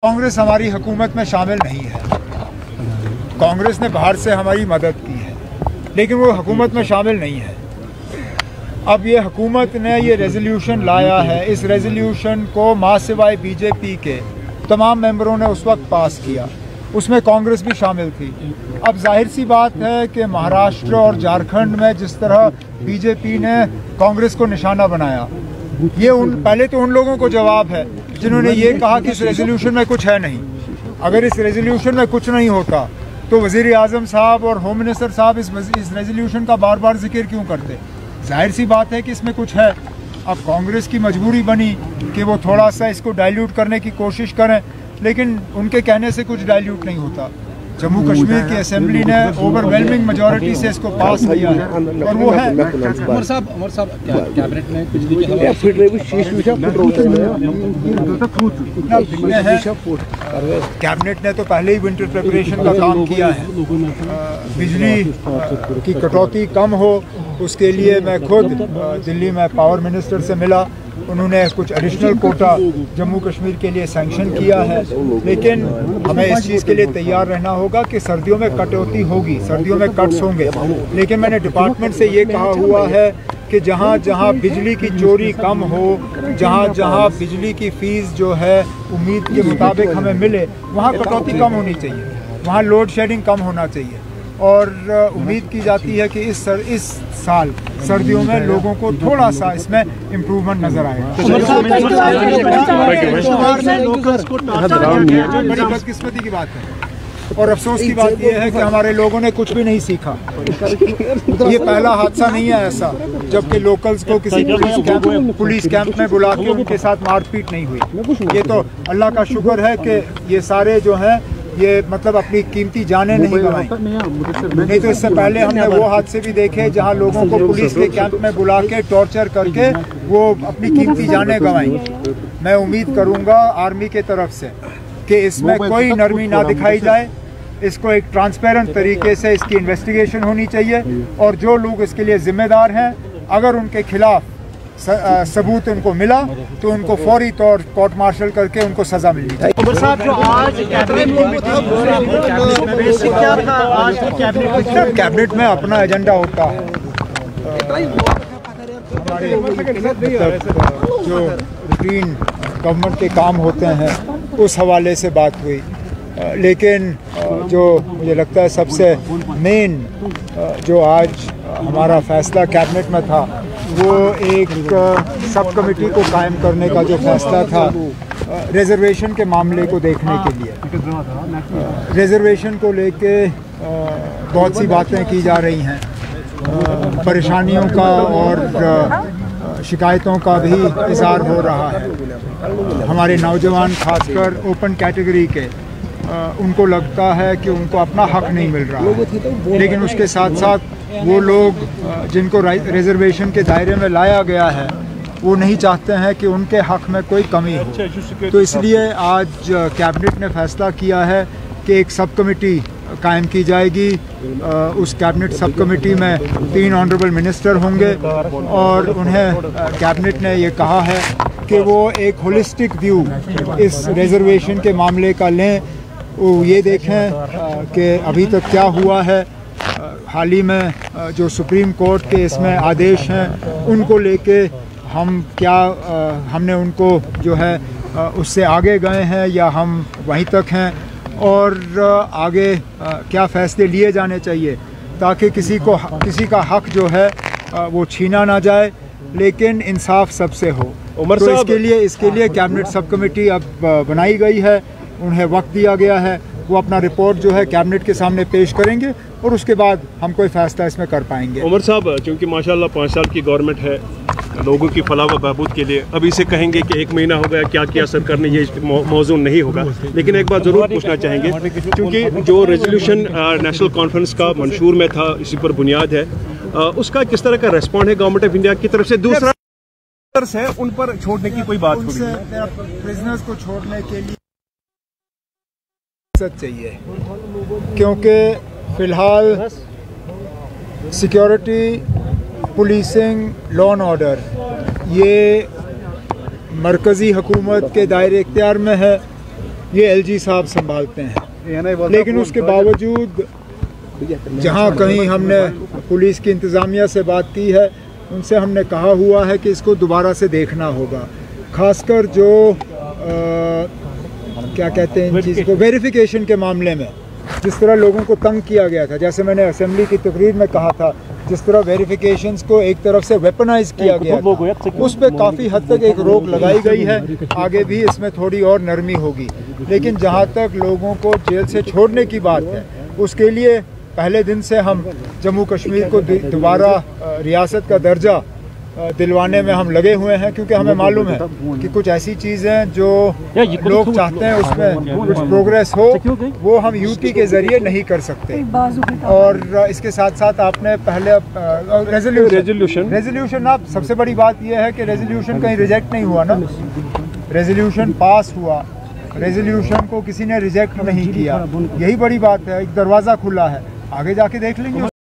कांग्रेस हमारी हुकूमत में शामिल नहीं है। कांग्रेस ने बाहर से हमारी मदद की है, लेकिन वो हुकूमत में शामिल नहीं है। अब ये हुकूमत ने ये रेजोल्यूशन लाया है, इस रेजोल्यूशन को मां सिवाय बीजेपी के तमाम मेंबरों ने उस वक्त पास किया, उसमें कांग्रेस भी शामिल थी। अब जाहिर सी बात है कि महाराष्ट्र और झारखंड में जिस तरह बीजेपी ने कांग्रेस को निशाना बनाया, ये पहले तो उन लोगों को जवाब है जिन्होंने ये कहा कि इस रेजोल्यूशन में कुछ है नहीं। अगर इस रेजोल्यूशन में कुछ नहीं होता तो वज़ीर आज़म साहब और होम मिनिस्टर साहब इस रेजोल्यूशन का बार बार जिक्र क्यों करते? जाहिर सी बात है कि इसमें कुछ है। अब कांग्रेस की मजबूरी बनी कि वो थोड़ा सा इसको डाइल्यूट करने की कोशिश करें, लेकिन उनके कहने से कुछ डाइल्यूट नहीं होता। जम्मू कश्मीर की असेंबली ने ओवरवेलमिंग मेजॉरिटी से इसको पास किया है और वो है। उमर साहब कैबिनेट में बिजली के कैबिनेट ने तो पहले ही विंटर प्रिपरेशन का काम किया है। बिजली की कटौती कम हो, उसके लिए मैं खुद दिल्ली में पावर मिनिस्टर से मिला। उन्होंने कुछ एडिशनल कोटा जम्मू कश्मीर के लिए सैंक्शन किया है, लेकिन हमें इस चीज़ के लिए तैयार रहना होगा कि सर्दियों में कटौती होगी, सर्दियों में कट्स होंगे। लेकिन मैंने डिपार्टमेंट से ये कहा हुआ है कि जहाँ जहाँ बिजली की चोरी कम हो, जहाँ जहाँ बिजली की फ़ीस जो है उम्मीद के मुताबिक हमें मिले, वहाँ कटौती कम होनी चाहिए, वहाँ लोड शेडिंग कम होना चाहिए। और उम्मीद की जाती है कि इस साल सर्दियों में लोगों को थोड़ा सा इसमें इम्प्रूवमेंट नजर आएगा। बड़ी बदकिस्मती की बात है और अफसोस की बात यह है कि हमारे लोगों ने कुछ भी नहीं सीखा। ये पहला हादसा नहीं है ऐसा जबकि लोकल्स को किसी पुलिस कैंप में बुला के उनके साथ मारपीट नहीं हुई। ये तो अल्लाह का शुक्र है कि ये सारे जो हैं ये मतलब अपनी कीमती जानें नहीं गंवाई, नहीं तो इससे पहले हमने वो हादसे भी देखे जहां लोगों को पुलिस के कैंप में बुला के टॉर्चर करके वो अपनी कीमती जानें गंवाई। मैं उम्मीद करूंगा आर्मी के तरफ से कि इसमें कोई नरमी ना दिखाई जाए, इसको एक ट्रांसपेरेंट तरीके से इसकी इन्वेस्टिगेशन होनी चाहिए और जो लोग इसके लिए जिम्मेदार हैं अगर उनके खिलाफ सबूत उनको मिला तो उनको फौरी तौर कोर्ट मार्शल करके उनको सजा मिलनी चाहिए। उमर साहब जो आज कैबिनेट में अपना एजेंडा होता है, हमारे जो रूटीन गवर्नमेंट के काम होते हैं उस हवाले से बात हुई, लेकिन जो मुझे लगता है सबसे मेन जो आज हमारा फैसला कैबिनेट में था वो एक सब कमेटी को कायम करने का जो फैसला था रिजर्वेशन के मामले को देखने के लिए। रिजर्वेशन को लेके बहुत सी बातें की जा रही हैं, परेशानियों का और शिकायतों का भी इज़हार हो रहा है। हमारे नौजवान खासकर ओपन कैटेगरी के उनको लगता है कि उनको अपना हक नहीं मिल रहा है, लेकिन उसके साथ साथ वो लोग जिनको रिजर्वेशन के दायरे में लाया गया है वो नहीं चाहते हैं कि उनके हक में कोई कमी हो। तो इसलिए आज कैबिनेट ने फैसला किया है कि एक सब कमेटी कायम की जाएगी। उस कैबिनेट सब कमेटी में 3 ऑनरेबल मिनिस्टर होंगे और उन्हें कैबिनेट ने ये कहा है कि वो एक होलिस्टिक व्यू इस रिजर्वेशन के मामले का लें, वो ये देखें कि अभी तक क्या हुआ है। हाल ही में जो सुप्रीम कोर्ट के इसमें आदेश हैं उनको लेके हम क्या हमने उनको जो है उससे आगे गए हैं या हम वहीं तक हैं और आगे क्या फ़ैसले लिए जाने चाहिए ताकि किसी का हक जो है वो छीना ना जाए, लेकिन इंसाफ सबसे हो। तो इसके लिए कैबिनेट सब कमेटी अब बनाई गई है, उन्हें वक्त दिया गया है, वो अपना रिपोर्ट जो है कैबिनेट के सामने पेश करेंगे और उसके बाद हम कोई फैसला इसमें कर पाएंगे। उमर साहब, क्योंकि माशाल्लाह 5 साल की गवर्नमेंट है, लोगों की फलाह व बहबूद के लिए अभी से कहेंगे कि 1 महीना हो गया क्या किया सरकार ने, ये मौजू नहीं होगा। लेकिन एक बात ज़रूर पूछना चाहेंगे, क्योंकि जो रेजोल्यूशन नेशनल कॉन्फ्रेंस का मंशूर में था, इसी पर बुनियाद है, उसका किस तरह का रेस्पॉन्ड है गवर्नमेंट ऑफ इंडिया की तरफ से? दूसरा है उन पर छोड़ने की कोई बात हुई? प्रिजनर्स को छोड़ने के लिए चाहिए, क्योंकि फिलहाल security, policing, law and order ये मरकज़ी हुकूमत के दायरे इख्तियार में है ये एलजी साहब संभालते हैं। लेकिन उसके बावजूद जहाँ कहीं हमने पुलिस की इंतज़ामिया से बात की है, उनसे हमने कहा हुआ है कि इसको दोबारा से देखना होगा। खासकर जो क्या कहते हैं इन चीज़ को, वेरिफिकेशन के मामले में जिस तरह लोगों को तंग किया गया था, जैसे मैंने असेंबली की तकरीर में कहा था, जिस तरह वेरिफिकेशंस को एक तरफ से वेपनाइज किया गया था, उस पर काफ़ी हद तक एक रोक लगाई गई है। आगे भी इसमें थोड़ी और नरमी होगी। लेकिन जहाँ तक लोगों को जेल से छोड़ने की बात है, उसके लिए पहले दिन से हम जम्मू कश्मीर को दोबारा रियासत का दर्जा दिलवाने में हम लगे हुए हैं, क्योंकि हमें मालूम है कि कुछ ऐसी चीज़ें जो लोग चाहते हैं उसमें कुछ प्रोग्रेस हो, वो हम यूटी के ज़रिए नहीं कर सकते। और इसके साथ साथ आपने पहले रेजोल्यूशन आप सबसे बड़ी बात यह है कि रेजोल्यूशन कहीं रिजेक्ट नहीं हुआ ना, रेजोल्यूशन पास हुआ, रेजोल्यूशन को किसी ने रिजेक्ट नहीं किया, यही बड़ी बात है। एक दरवाज़ा खुला है, आगे जाके देख लेंगे।